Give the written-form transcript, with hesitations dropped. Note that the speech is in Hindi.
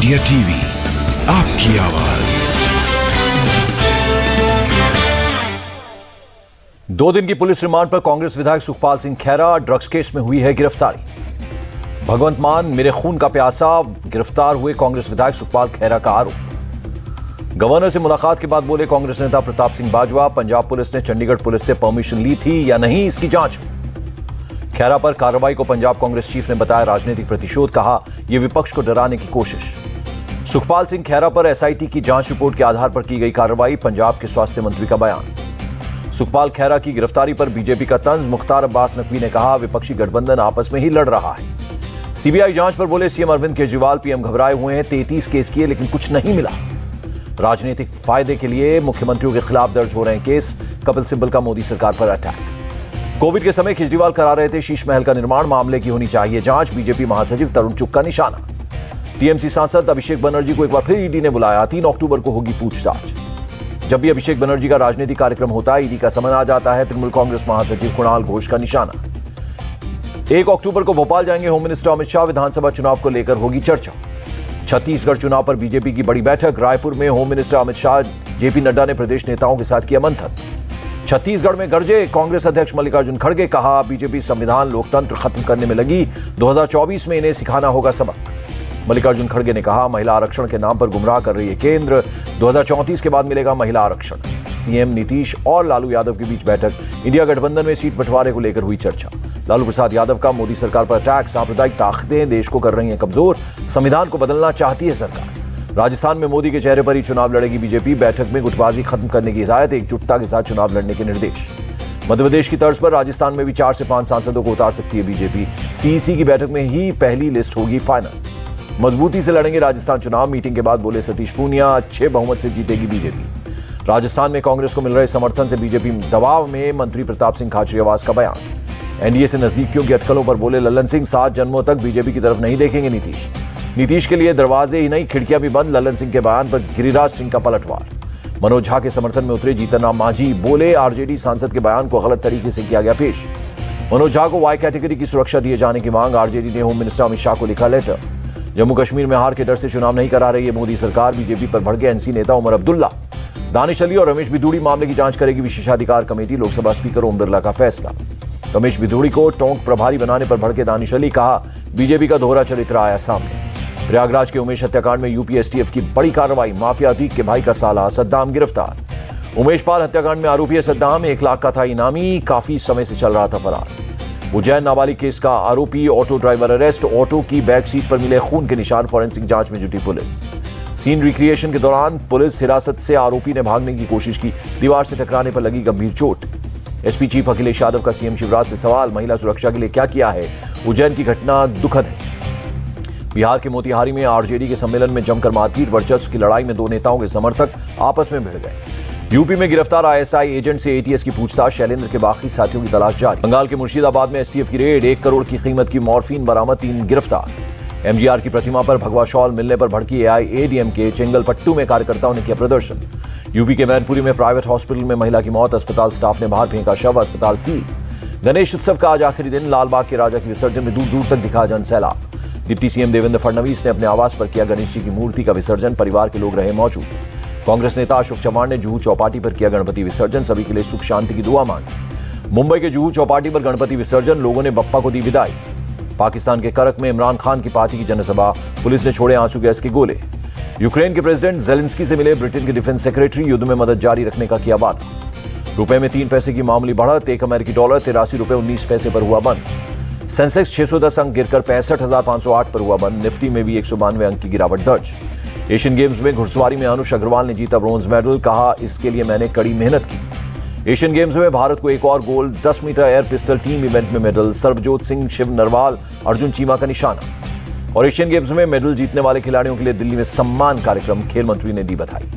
इंडिया टीवी, आपकी आवाज। 2 दिन की पुलिस रिमांड पर कांग्रेस विधायक सुखपाल सिंह खैरा, ड्रग्स केस में हुई है गिरफ्तारी। भगवंत मान मेरे खून का प्यासा, गिरफ्तार हुए कांग्रेस विधायक सुखपाल खैरा का आरोप। गवर्नर से मुलाकात के बाद बोले कांग्रेस नेता प्रताप सिंह बाजवा, पंजाब पुलिस ने चंडीगढ़ पुलिस से परमिशन ली थी या नहीं, इसकी जांच हो। खैरा पर कार्रवाई को पंजाब कांग्रेस चीफ ने बताया राजनीतिक प्रतिशोध, कहा यह विपक्ष को डराने की कोशिश। सुखपाल सिंह खैरा पर एसआईटी की जांच रिपोर्ट के आधार पर की गई कार्रवाई, पंजाब के स्वास्थ्य मंत्री का बयान। सुखपाल खैरा की गिरफ्तारी पर बीजेपी का तंज, मुख्तार अब्बास नकवी ने कहा विपक्षी गठबंधन आपस में ही लड़ रहा है। सीबीआई जांच पर बोले सीएम अरविंद केजरीवाल, पीएम घबराए हुए हैं, 33 केस किए लेकिन कुछ नहीं मिला। राजनीतिक फायदे के लिए मुख्यमंत्रियों के खिलाफ दर्ज हो रहे हैं केस, कपिल सिब्बल का मोदी सरकार पर अटैक। कोविड के समय केजरीवाल करा रहे थे शीश महल का निर्माण, मामले की होनी चाहिए जांच, बीजेपी महासचिव तरुण चुग का निशाना। टीएमसी सांसद अभिषेक बनर्जी को एक बार फिर ईडी ने बुलाया, 3 अक्टूबर को होगी पूछताछ। जब भी अभिषेक बनर्जी का राजनीतिक कार्यक्रम होता है, ईडी का समन आ जाता है। तृणमूल कांग्रेस महासचिव कुणाल घोष का निशाना। 1 अक्टूबर को भोपाल जाएंगे होम मिनिस्टर अमित शाह, विधानसभा चुनाव को लेकर होगी चर्चा। छत्तीसगढ़ चुनाव पर बीजेपी की बड़ी बैठक, रायपुर में home minister Amit Shah, JP Nadda ने प्रदेश नेताओं के साथ किया मंथन। छत्तीसगढ़ में गरजे कांग्रेस अध्यक्ष मल्लिकार्जुन खड़गे, कहा बीजेपी संविधान लोकतंत्र खत्म करने में लगी, 2024 में इन्हें सिखाना होगा सबक। मल्लिकार्जुन खड़गे ने कहा महिला आरक्षण के नाम पर गुमराह कर रही है केंद्र, 2034 के बाद मिलेगा महिला आरक्षण। सीएम नीतीश और लालू यादव के बीच बैठक, इंडिया गठबंधन में सीट बंटवारे को लेकर हुई चर्चा। लालू प्रसाद यादव का मोदी सरकार पर अटैक, सांप्रदायिक ताकतें देश को कर रही हैं कमजोर, संविधान को बदलना चाहती है सरकार। राजस्थान में मोदी के चेहरे पर ही चुनाव लड़ेगी बीजेपी, बैठक में गुटबाजी खत्म करने की हिदायत, एकजुटता के साथ चुनाव लड़ने के निर्देश। मध्य प्रदेश की तर्ज पर राजस्थान में भी 4 से 5 सांसदों को उतार सकती है बीजेपी, सीईसी की बैठक में ही पहली लिस्ट होगी फाइनल। मजबूती से लड़ेंगे राजस्थान चुनाव, मीटिंग के बाद बोले सतीश पूनिया, अच्छे बहुमत से जीतेगी बीजेपी। राजस्थान में कांग्रेस को मिल रहे समर्थन से बीजेपी दबाव में, मंत्री प्रताप सिंह खाचरियावास का बयान। एनडीए से नजदीकियों की अटकलों पर बोले लल्लन सिंह, 7 जन्मों तक बीजेपी की तरफ नहीं देखेंगे नीतीश के लिए दरवाजे ही नहीं खिड़कियां भी बंद, लल्लन सिंह के बयान पर गिरिराज सिंह का पलटवार। मनोज झा के समर्थन में उतरे जीतन राम मांझी, बोले आरजेडी सांसद के बयान को गलत तरीके से किया गया पेश। मनोज झा को वाई कैटेगरी की सुरक्षा दिए जाने की मांग, आरजेडी ने होम मिनिस्टर अमित शाह को लिखा लेटर। जम्मू कश्मीर में हार के डर से चुनाव नहीं करा रही है मोदी सरकार, बीजेपी पर भड़के एनसी नेता उमर अब्दुल्ला। दानिश अली और रमेश बिधूड़ी मामले की जांच करेगी विशेषाधिकार कमेटी, लोकसभा स्पीकर ओम बिरला का फैसला। रमेश बिधूड़ी को टोंक प्रभारी बनाने पर भड़के दानिश अली, कहा बीजेपी का दोहरा चरित्र आया सामने। प्रयागराज के उमेश हत्याकांड में यूपी एसटीएफ की बड़ी कार्रवाई, माफिया अतीक के भाई का साला सद्दाम गिरफ्तार। उमेश पाल हत्याकांड में आरोपी है सद्दाम, 1 लाख का था इनामी, काफी समय से चल रहा था फरार। उज्जैन नाबालिग केस का आरोपी ऑटो ड्राइवर अरेस्ट, ऑटो की बैक सीट पर मिले खून के निशान, फॉरेंसिक जांच में जुटी पुलिस। सीन रिक्रिएशन के दौरान पुलिस हिरासत से आरोपी ने भागने की कोशिश की, दीवार से टकराने पर लगी गंभीर चोट। एसपी चीफ अखिलेश यादव का सीएम शिवराज से सवाल, महिला सुरक्षा के लिए क्या किया है, उज्जैन की घटना दुखद है। बिहार के मोतिहारी में आरजेडी के सम्मेलन में जमकर मारपीट, वर्चस्व की लड़ाई में 2 नेताओं के समर्थक आपस में भिड़ गए। यूपी में गिरफ्तार आईएसआई एजेंट से एटीएस की पूछताछ, शैलेंद्र के बाकी साथियों की तलाश जारी। बंगाल के मुर्शिदाबाद में एसटीएफ की रेड, 1 करोड़ की कीमत की मॉर्फिन बरामद, 3 गिरफ्तार। एमजीआर की प्रतिमा पर भगवा शॉल मिलने पर भड़की एआईएडीएमके, चेंगलपट्टू में कार्यकर्ताओं ने किया प्रदर्शन। यूपी के मैनपुरी में प्राइवेट हॉस्पिटल में महिला की मौत, अस्पताल स्टाफ ने बाहर फेंका शव, अस्पताल सील। गणेश उत्सव का आज आखिरी दिन, लालबाग के राजा के विसर्जन में दूर दूर तक दिखा जनसैलाब। डिप्टी सीएम देवेंद्र फडणवीस ने अपने आवास पर किया गणेश जी की मूर्ति का विसर्जन, परिवार के लोग रहे मौजूद। कांग्रेस नेता अशोक चव्हाण ने जुहू चौपाटी पर किया गणपति विसर्जन, सभी के लिए सुख शांति की दुआ मांगी। मुंबई के जुहू चौपाटी पर गणपति विसर्जन, लोगों ने बप्पा को दी विदाई। पाकिस्तान के करक में इमरान खान की पार्टी की जनसभा, पुलिस ने छोड़े आंसू गैस के गोले। यूक्रेन के प्रेसिडेंट जेलेंस्की से मिले ब्रिटेन के डिफेंस सेक्रेटरी, युद्ध में मदद जारी रखने का किया वादा। रुपए में 3 पैसे की मामूली बढ़त, 1 अमेरिकी डॉलर 83 रुपए 19 पैसे पर हुआ बंद। सेंसेक्स 610 अंक गिरकर 65,508 पर हुआ बंद, निफ्टी में भी 192 अंक की गिरावट दर्ज। एशियन गेम्स में घुड़सवारी में अनुष अग्रवाल ने जीता ब्रॉन्ज मेडल, कहा इसके लिए मैंने कड़ी मेहनत की। एशियन गेम्स में भारत को एक और gold, 10 metre air pistol team event में मेडल, सर्वजोत सिंह, शिव नरवाल, अर्जुन चीमा का निशाना। और एशियन गेम्स में मेडल जीतने वाले खिलाड़ियों के लिए दिल्ली में सम्मान कार्यक्रम, खेल मंत्री ने दी बधाई।